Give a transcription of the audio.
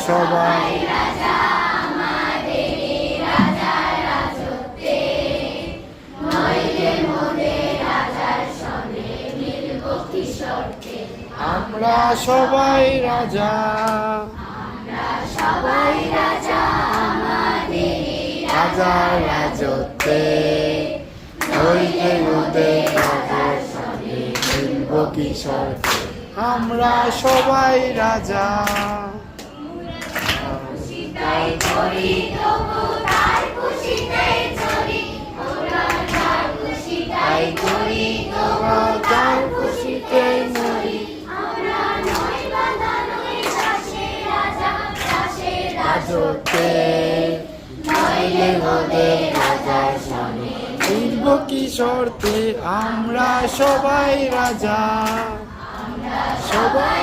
সবাই আমরা সবাই রাজা, রাজার রাজত্বে হইলে ওদের রাজার সঙ্গে মিলব কি শর্তে। আমরা সবাই রাজা, তাই করি তোরা তার খুশিতে মরি। রাজত্বে হইলে ওদের রাজার সঙ্গে মিলব কি শর্তে। আমরা সবাই রাজা, সবাই